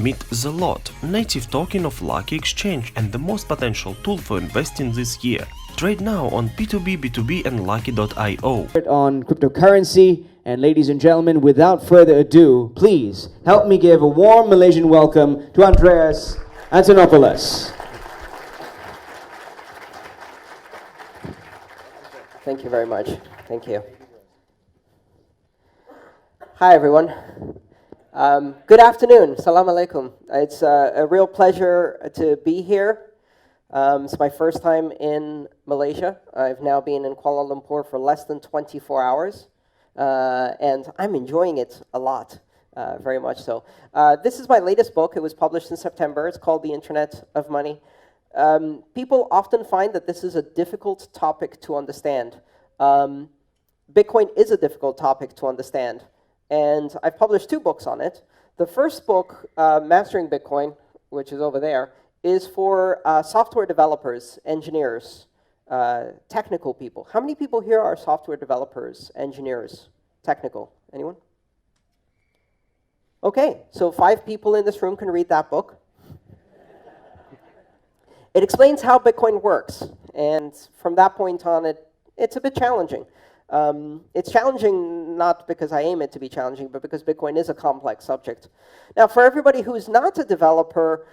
Meet The Lot, native token of Lukki Exchange and the most potential tool for investing this year. Trade now on P2B, B2B and Lukki.io. On cryptocurrency, and ladies and gentlemen, without further ado, please help me give a warm Malaysian welcome to Andreas Antonopoulos. Thank you very much. Thank you. Hi, everyone. Good afternoon. Salam alaikum. It's a real pleasure to be here. It's my first time in Malaysia. I've now been in Kuala Lumpur for less than 24 hours, and I'm enjoying it a lot, very much so. This is my latest book. It was published in September. It's called The Internet of Money. People often find that this is a difficult topic to understand. Bitcoin is a difficult topic to understand, and I've published 2 books on it. The first book, Mastering Bitcoin, which is over there, is for software developers, engineers, technical people. How many people here are software developers, engineers, technical? Anyone? Okay, so 5 people in this room can read that book. It explains how Bitcoin works, and from that point on, it's a bit challenging. It's challenging not because I aim it to be challenging, but because Bitcoin is a complex subject. Now, for everybody who's not a developer,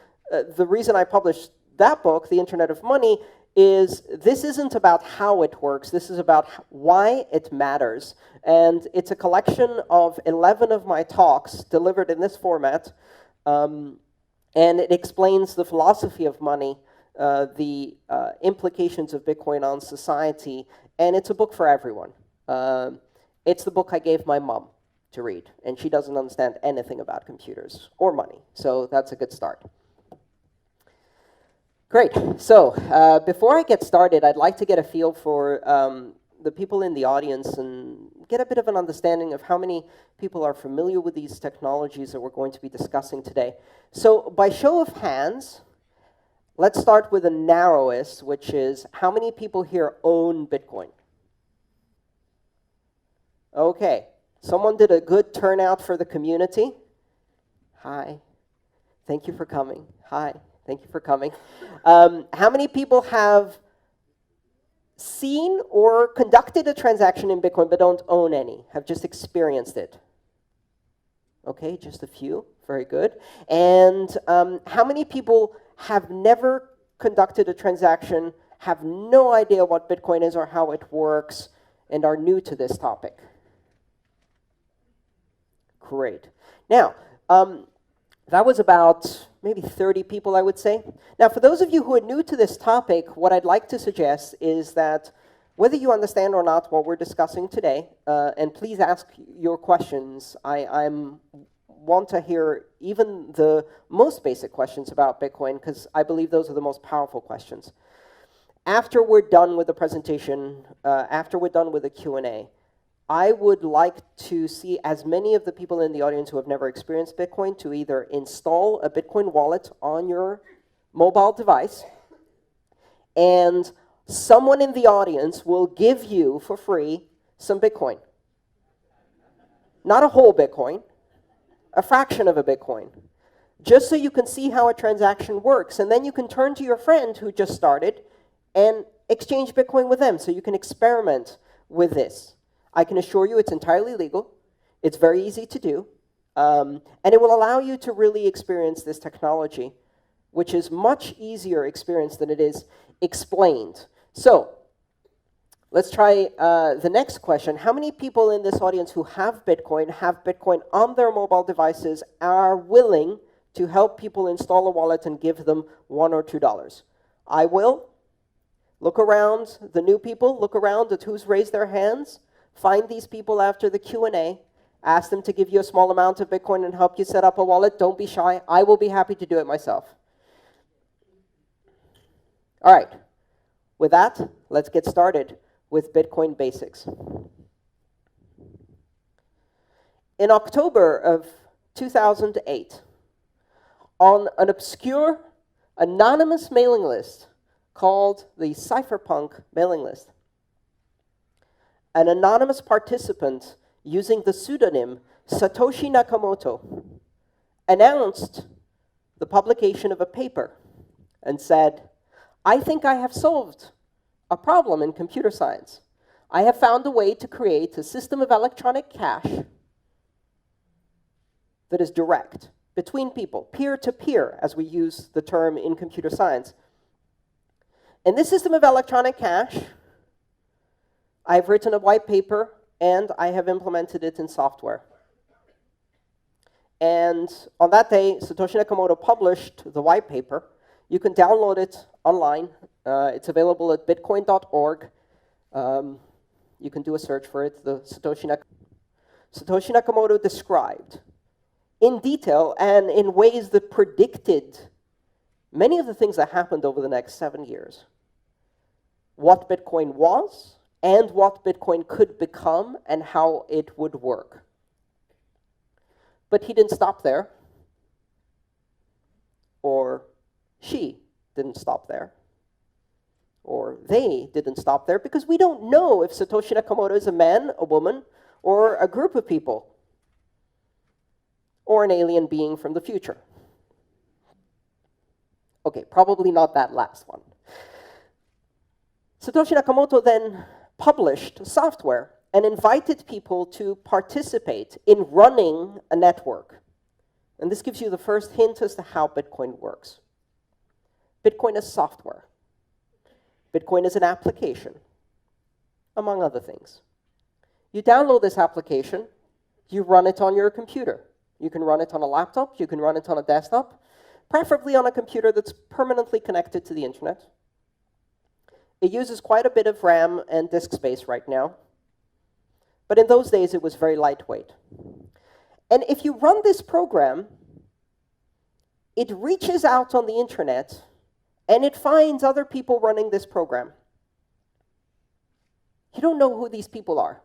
the reason I published that book, The Internet of Money, is this isn't about how it works. This is about why it matters. And it's a collection of 11 of my talks delivered in this format, and it explains the philosophy of money, the implications of Bitcoin on society, and it's a book for everyone. It's the book I gave my mom to read, and she doesn't understand anything about computers or money, so that's a good start. Great. So before I get started, I'd like to get a feel for the people in the audience and get a bit of an understanding of how many people are familiar with these technologies that we're going to be discussing today. So by show of hands, let's start with the narrowest, which is how many people here own Bitcoin? Okay. Someone did a good turnout for the community. Hi. Thank you for coming. Hi. Thank you for coming. How many people have seen or conducted a transaction in Bitcoin but don't own any, have just experienced it? Okay, just a few. Very good. And how many people have never conducted a transaction, have no idea what Bitcoin is or how it works, and are new to this topic? Great. Now, that was about maybe 30 people, I would say. Now, for those of you who are new to this topic, what I'd like to suggest is that whether you understand or not what we're discussing today, and please ask your questions. I want to hear even the most basic questions about Bitcoin, because I believe those are the most powerful questions. After we're done with the presentation, after we're done with the Q&A, I would like to see as many of the people in the audience who have never experienced Bitcoin to either install a Bitcoin wallet on your mobile device, and someone in the audience will give you for free some Bitcoin. Not a whole Bitcoin, a fraction of a Bitcoin, just so you can see how a transaction works. And then you can turn to your friend who just started and exchange Bitcoin with them, so you can experiment with this. I can assure you it's entirely legal. It's very easy to do. And it will allow you to really experience this technology, which is much easier experience than it is explained. So let's try the next question. How many people in this audience who have Bitcoin on their mobile devices, are willing to help people install a wallet and give them $1 or $2? I will. Look around, the new people, look around at who's raised their hands. Find these people after the Q&A. Ask them to give you a small amount of Bitcoin and help you set up a wallet. Don't be shy. I will be happy to do it myself. All right. With that, let's get started with Bitcoin basics. In October of 2008, on an obscure, anonymous mailing list called the Cypherpunk mailing list, an anonymous participant using the pseudonym Satoshi Nakamoto announced the publication of a paper and said, I think I have solved a problem in computer science. I have found a way to create a system of electronic cash that is direct between people, peer-to-peer, as we use the term in computer science. In this system of electronic cash, I've written a white paper and I have implemented it in software. And on that day, Satoshi Nakamoto published the white paper. You can download it online. It's available at bitcoin.org. You can do a search for it. The Satoshi Nakamoto described in detail and in ways that predicted many of the things that happened over the next 7 years. What Bitcoin was, and what Bitcoin could become, and how it would work. But he didn't stop there. Or she didn't stop there. Or they didn't stop there, because we don't know if Satoshi Nakamoto is a man, a woman, or a group of people, or an alien being from the future. Okay, probably not that last one. Satoshi Nakamoto then published software and invited people to participate in running a network. And this gives you the first hint as to how Bitcoin works. Bitcoin is software. Bitcoin is an application, among other things. You download this application, you run it on your computer. You can run it on a laptop, you can run it on a desktop, preferably on a computer that's permanently connected to the internet. It uses quite a bit of RAM and disk space right now, but in those days it was very lightweight. And if you run this program, it reaches out on the internet and it finds other people running this program. You don't know who these people are.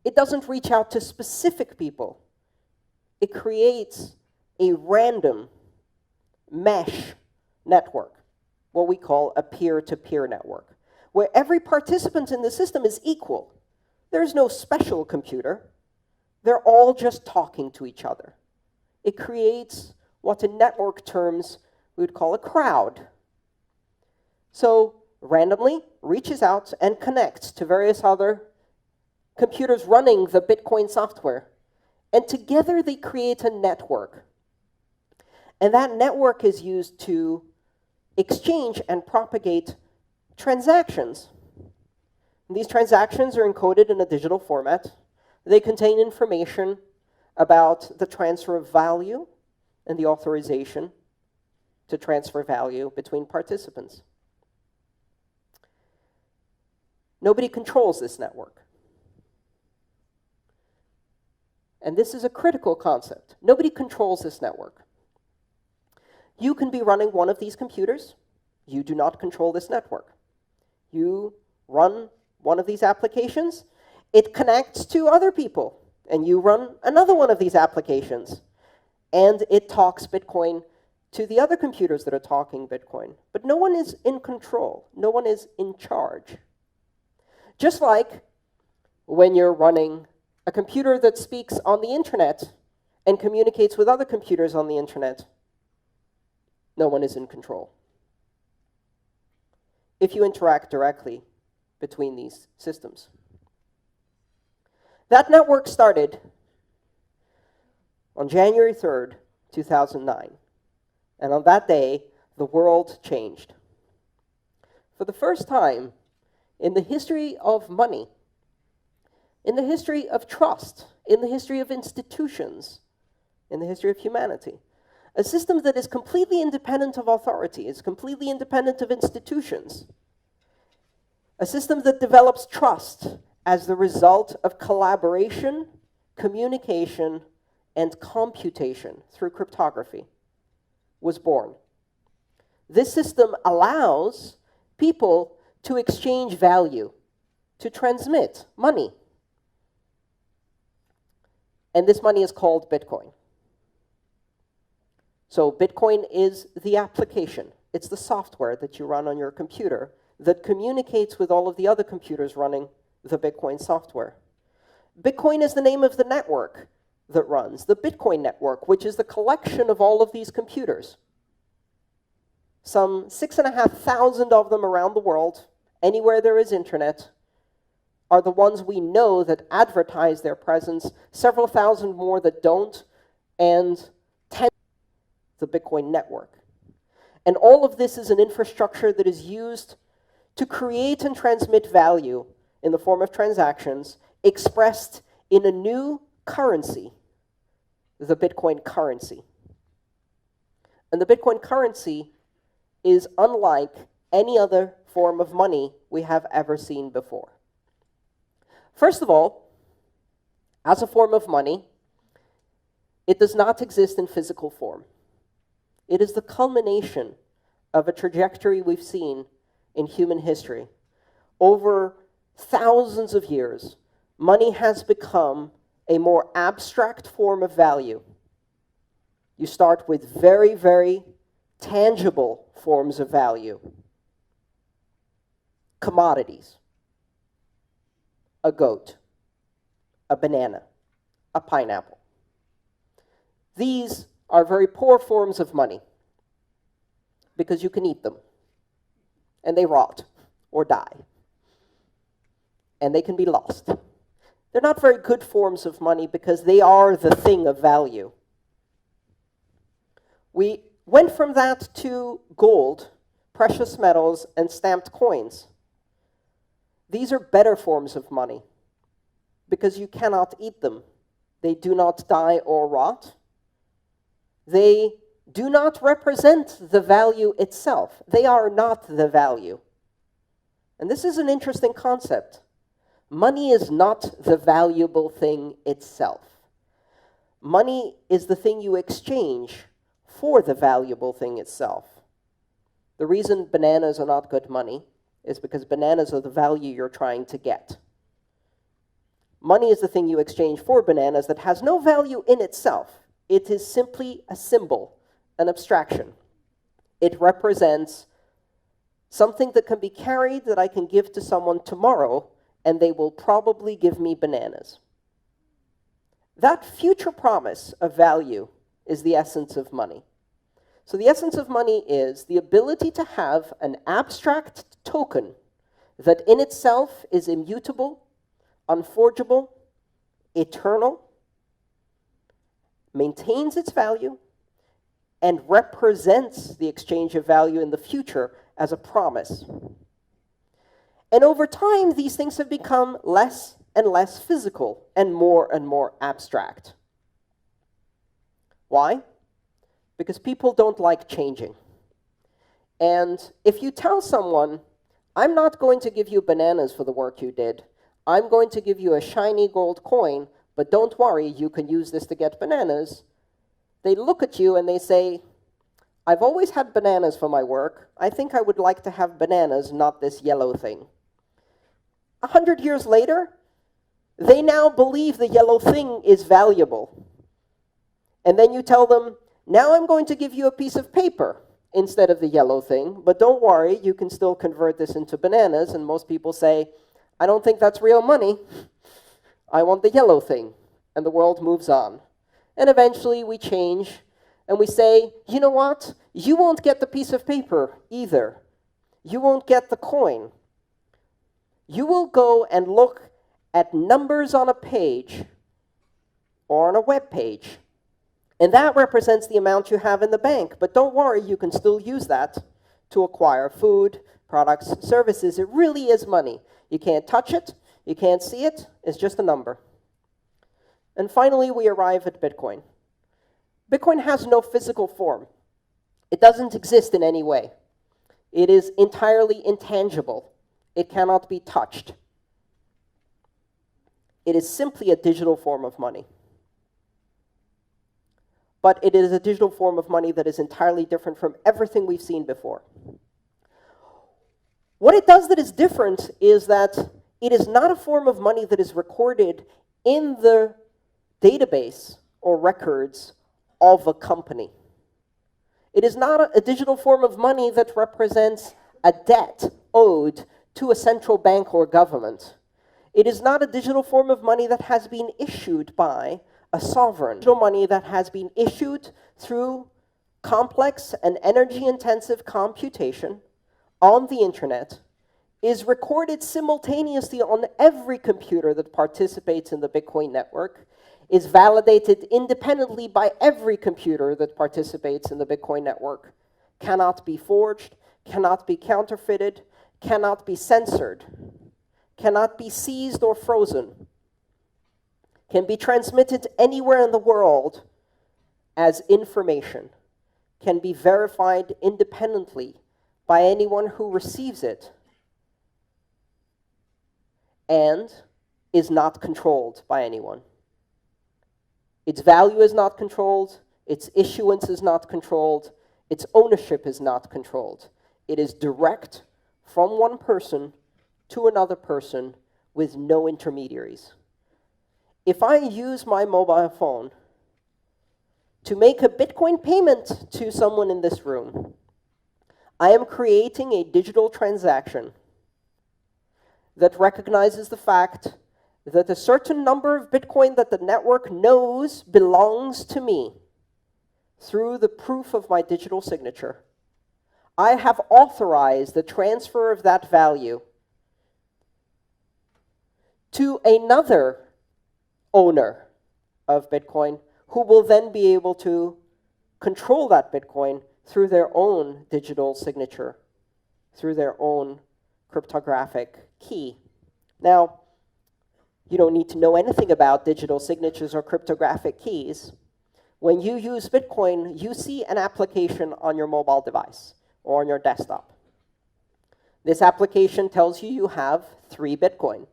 It doesn't reach out to specific people. It creates a random mesh network, what we call a peer-to-peer network, where every participant in the system is equal. There's no special computer. They're all just talking to each other. It creates what in network terms we would call a crowd. So randomly reaches out and connects to various other computers running the Bitcoin software. And together they create a network. And that network is used to exchange and propagate transactions. And these transactions are encoded in a digital format. They contain information about the transfer of value and the authorization to transfer value between participants. Nobody controls this network. And this is a critical concept. Nobody controls this network. You can be running one of these computers. You do not control this network. You run one of these applications. It connects to other people. And you run another one of these applications. And it talks Bitcoin to the other computers that are talking Bitcoin. But no one is in control. No one is in charge. Just like when you're running a computer that speaks on the internet and communicates with other computers on the internet, no one is in control. If you interact directly between these systems. That network started on January 3rd, 2009. And on that day, the world changed. For the first time in the history of money, in the history of trust, in the history of institutions, in the history of humanity, a system that is completely independent of authority, is completely independent of institutions, a system that develops trust as the result of collaboration, communication, and computation through cryptography, was born. This system allows people to exchange value, to transmit money. And this money is called Bitcoin. So Bitcoin is the application. It's the software that you run on your computer that communicates with all of the other computers running the Bitcoin software. Bitcoin is the name of the network that runs, the Bitcoin network, which is the collection of all of these computers. Some 6,500 of them around the world, anywhere there is internet, are the ones we know that advertise their presence, several thousand more that don't, and 10 the Bitcoin network. And all of this is an infrastructure that is used to create and transmit value in the form of transactions expressed in a new currency, the Bitcoin currency. And the Bitcoin currency is unlike any other form of money we have ever seen before. First of all, as a form of money, it does not exist in physical form. It is the culmination of a trajectory we've seen in human history. Over thousands of years, money has become a more abstract form of value. You start with very, very tangible forms of value. Commodities. A goat, a banana, a pineapple. These are very poor forms of money because you can eat them, and they rot or die, and they can be lost. They're not very good forms of money because they are the thing of value. We went from that to gold, precious metals, and stamped coins. These are better forms of money because you cannot eat them. They do not die or rot. They do not represent the value itself. They are not the value. And this is an interesting concept. Money is not the valuable thing itself. Money is the thing you exchange for the valuable thing itself. The reason bananas are not good money is because bananas are the value you're trying to get. Money is the thing you exchange for bananas that has no value in itself. It is simply a symbol, an abstraction. It represents something that can be carried that I can give to someone tomorrow, and they will probably give me bananas. That future promise of value is the essence of money. So the essence of money is the ability to have an abstract token that in itself is immutable, unforgeable, eternal, maintains its value, and represents the exchange of value in the future as a promise. And over time, these things have become less and less physical and more abstract. Why? Because people don't like changing. And if you tell someone, I'm not going to give you bananas for the work you did, I'm going to give you a shiny gold coin, but don't worry, you can use this to get bananas, they look at you and they say, I've always had bananas for my work. I think I would like to have bananas, not this yellow thing. 100 years later, they now believe the yellow thing is valuable. And then you tell them, now I'm going to give you a piece of paper instead of the yellow thing, but don't worry, you can still convert this into bananas. And most people say, I don't think that's real money. I want the yellow thing. And the world moves on. And eventually we change and we say, you know what? You won't get the piece of paper either. You won't get the coin. You will go and look at numbers on a page or on a web page. And that represents the amount you have in the bank. But don't worry, you can still use that to acquire food, products, services. It really is money. You can't touch it. You can't see it. It's just a number. And finally, we arrive at Bitcoin. Bitcoin has no physical form. It doesn't exist in any way. It is entirely intangible. It cannot be touched. It is simply a digital form of money. But it is a digital form of money that is entirely different from everything we've seen before. What it does that is different is that it is not a form of money that is recorded in the database or records of a company. It is not a digital form of money that represents a debt owed to a central bank or government. It is not a digital form of money that has been issued by a sovereign digital money that has been issued through complex and energy-intensive computation on the internet, is recorded simultaneously on every computer that participates in the Bitcoin network, is validated independently by every computer that participates in the Bitcoin network, cannot be forged, cannot be counterfeited, cannot be censored, cannot be seized or frozen, can be transmitted anywhere in the world as information, can be verified independently by anyone who receives it, and is not controlled by anyone. Its value is not controlled, its issuance is not controlled, its ownership is not controlled. It is direct from one person to another person with no intermediaries. If I use my mobile phone to make a Bitcoin payment to someone in this room, I am creating a digital transaction that recognizes the fact that a certain number of Bitcoin that the network knows belongs to me through the proof of my digital signature. I have authorized the transfer of that value to another owner of Bitcoin who will then be able to control that Bitcoin through their own digital signature, through their own cryptographic key. Now, you don't need to know anything about digital signatures or cryptographic keys. When you use Bitcoin, you see an application on your mobile device or on your desktop. This application tells you you have 3 Bitcoin.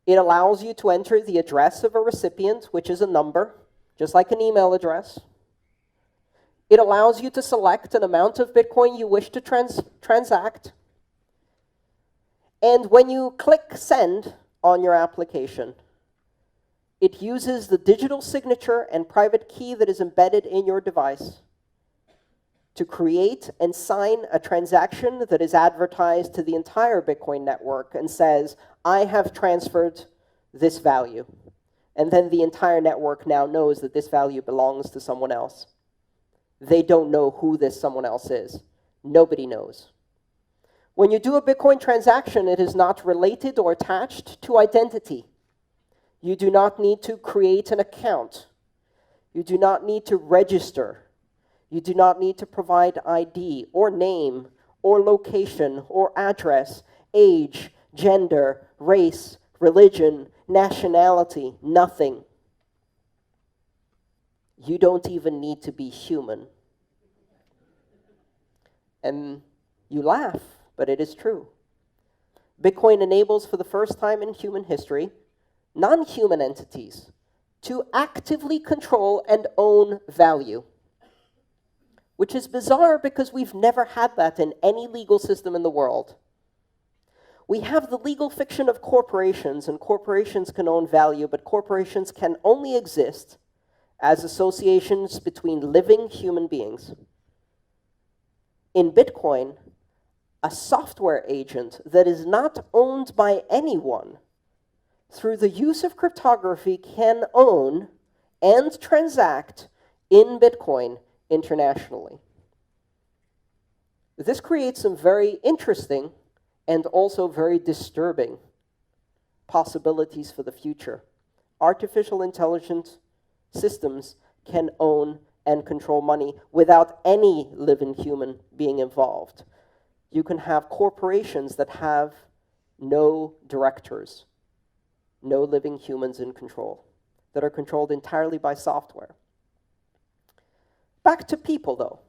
It allows you to enter the address of a recipient, which is a number, just like an email address. It allows you to select an amount of Bitcoin you wish to transact. And when you click send on your application, it uses the digital signature and private key that is embedded in your device to create and sign a transaction that is advertised to the entire Bitcoin network and says, I have transferred this value. And then the entire network now knows that this value belongs to someone else. They don't know who this someone else is. Nobody knows. When you do a Bitcoin transaction, it is not related or attached to identity. You do not need to create an account. You do not need to register. You do not need to provide ID or name or location or address, age, gender, race, religion, nationality, nothing. You don't even need to be human. And you laugh, but it is true. Bitcoin enables, for the first time in human history, non-human entities to actively control and own value, which is bizarre because we've never had that in any legal system in the world. We have the legal fiction of corporations, and corporations can own value, but corporations can only exist as associations between living human beings. In Bitcoin, a software agent that is not owned by anyone, through the use of cryptography, can own and transact in Bitcoin internationally. This creates some very interesting and also very disturbing possibilities for the future. Artificial intelligence systems can own and control money without any living human being involved. You can have corporations that have no directors, no living humans in control, that are controlled entirely by software. Back to people, though.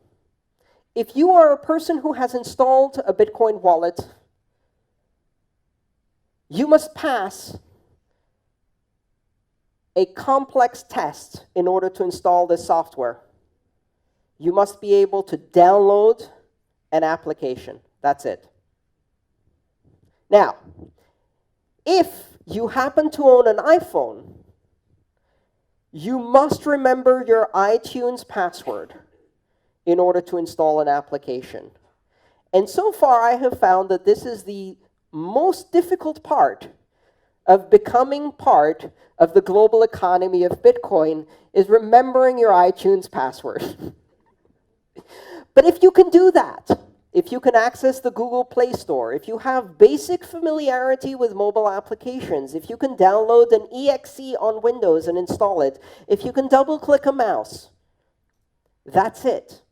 If you are a person who has installed a Bitcoin wallet, you must pass a complex test in order to install this software. You must be able to download an application. That's it. Now, if you happen to own an iPhone, you must remember your iTunes password in order to install an application. And so far, I have found that this is the most difficult part of becoming part of the global economy of Bitcoin is remembering your iTunes password. But if you can do that, if you can access the Google Play Store, if you have basic familiarity with mobile applications, if you can download an exe on Windows and install it, if you can double-click a mouse, that's it.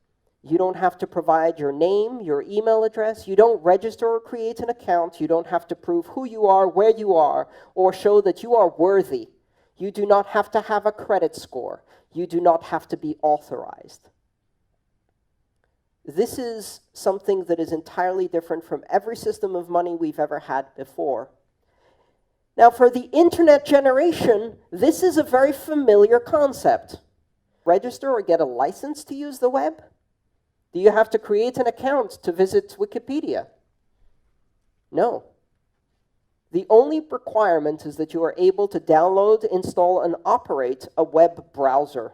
You don't have to provide your name, your email address. You don't register or create an account. You don't have to prove who you are, where you are, or show that you are worthy. You do not have to have a credit score. You do not have to be authorized. This is something that is entirely different from every system of money we've ever had before. Now, for the internet generation, this is a very familiar concept. Register or get a license to use the web? Do you have to create an account to visit Wikipedia? No. The only requirement is that you are able to download, install, and operate a web browser.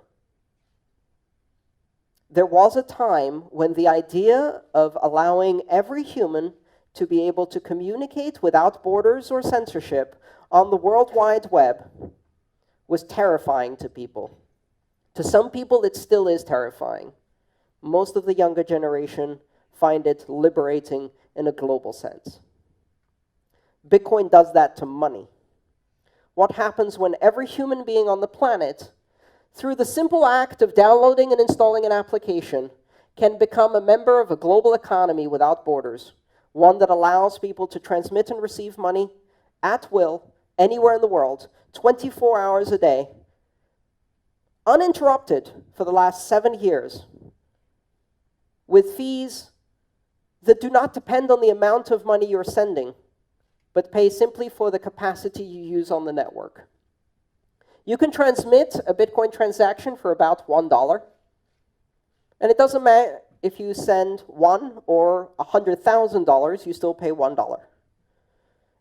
There was a time when the idea of allowing every human to be able to communicate without borders or censorship on the World Wide Web was terrifying to people. To some people, it still is terrifying. Most of the younger generation find it liberating in a global sense. Bitcoin does that to money. What happens when every human being on the planet, through the simple act of downloading and installing an application, can become a member of a global economy without borders, one that allows people to transmit and receive money at will, anywhere in the world, 24 hours a day, uninterrupted for the last 7 years, with fees that do not depend on the amount of money you're sending, but pay simply for the capacity you use on the network. You can transmit a Bitcoin transaction for about $1. And it doesn't matter if you send $1 or $100,000, you still pay $1.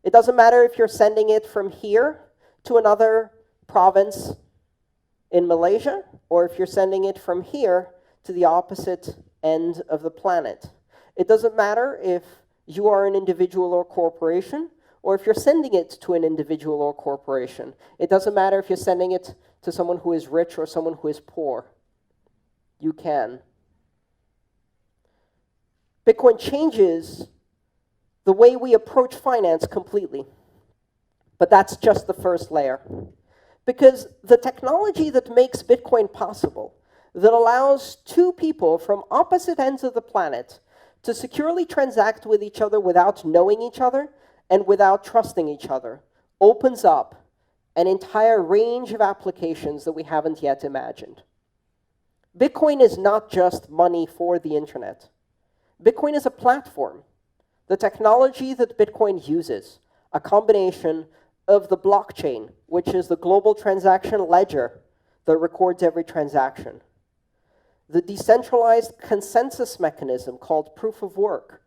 It doesn't matter if you're sending it from here to another province in Malaysia, or if you're sending it from here to the opposite end of the planet. It doesn't matter if you are an individual or corporation, or if you're sending it to an individual or corporation. It doesn't matter if you're sending it to someone who is rich or someone who is poor. You can. Bitcoin changes the way we approach finance completely. But that's just the first layer. Because the technology that makes Bitcoin possible, that allows two people from opposite ends of the planet to securely transact with each other without knowing each other and without trusting each other, opens up an entire range of applications that we haven't yet imagined. Bitcoin is not just money for the internet. Bitcoin is a platform. The technology that Bitcoin uses, a combination of the blockchain, which is the global transaction ledger that records every transaction, the decentralized consensus mechanism called proof of work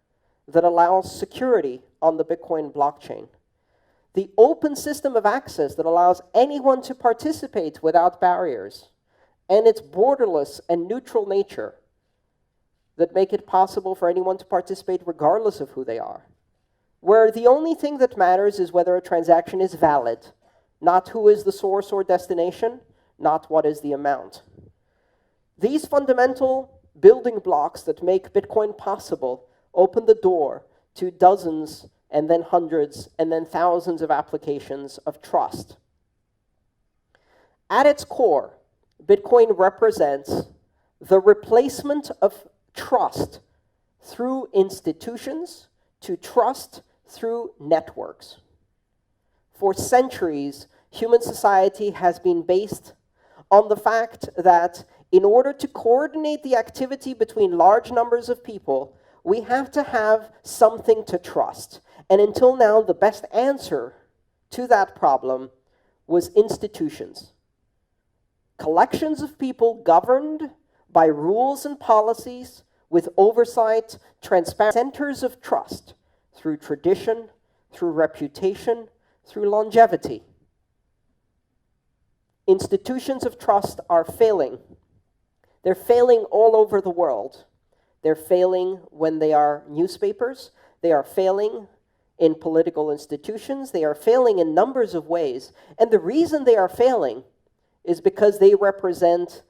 that allows security on the Bitcoin blockchain, the open system of access that allows anyone to participate without barriers, and its borderless and neutral nature that make it possible for anyone to participate regardless of who they are, where the only thing that matters is whether a transaction is valid, not who is the source or destination, not what is the amount. These fundamental building blocks that make Bitcoin possible open the door to dozens and then hundreds and then thousands of applications of trust. At its core, Bitcoin represents the replacement of trust through institutions to trust through networks. For centuries, human society has been based on the fact that in order to coordinate the activity between large numbers of people, we have to have something to trust. And until now, the best answer to that problem was institutions. Collections of people governed by rules and policies with oversight, transparent centers of trust through tradition, through reputation, through longevity. Institutions of trust are failing. They're failing all over the world. They're failing when they are newspapers. They are failing in political institutions. They are failing in numbers of ways. And the reason they are failing is because they represent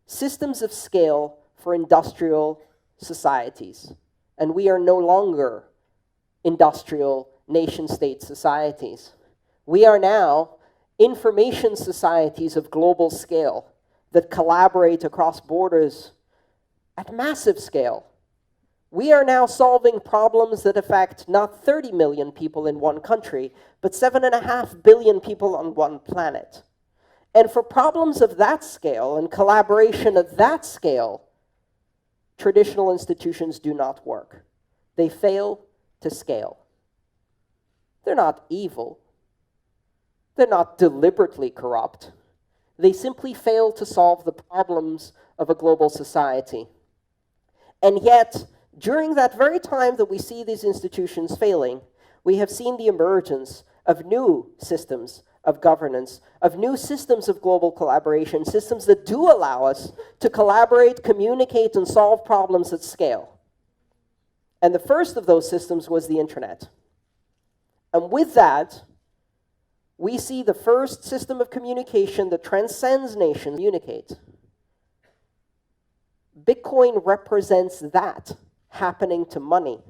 systems of scale for industrial societies. And we are no longer industrial nation-state societies. We are now information societies of global scale that collaborate across borders at massive scale. We are now solving problems that affect not 30 million people in one country, but 7.5 billion people on one planet. And for problems of that scale and collaboration of that scale, traditional institutions do not work. They fail to scale. They're not evil. They're not deliberately corrupt. They simply fail to solve the problems of a global society. And yet, during that very time that we see these institutions failing, we have seen the emergence of new systems of governance, of new systems of global collaboration, systems that do allow us to collaborate, communicate, and solve problems at scale. And the first of those systems was the internet. And with that, we see the first system of communication that transcends nations communicate. Bitcoin represents that happening to money.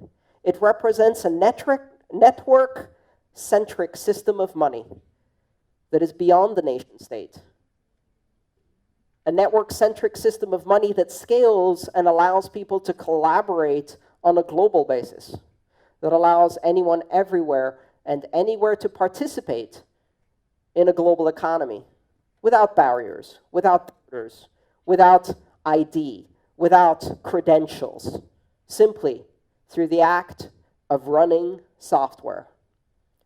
It represents a network-centric system of money that is beyond the nation state. A network-centric system of money that scales and allows people to collaborate on a global basis, that allows anyone everywhere and anywhere to participate in a global economy without barriers, without borders, without ID, without credentials, simply through the act of running software.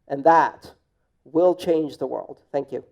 And that will change the world. Thank you.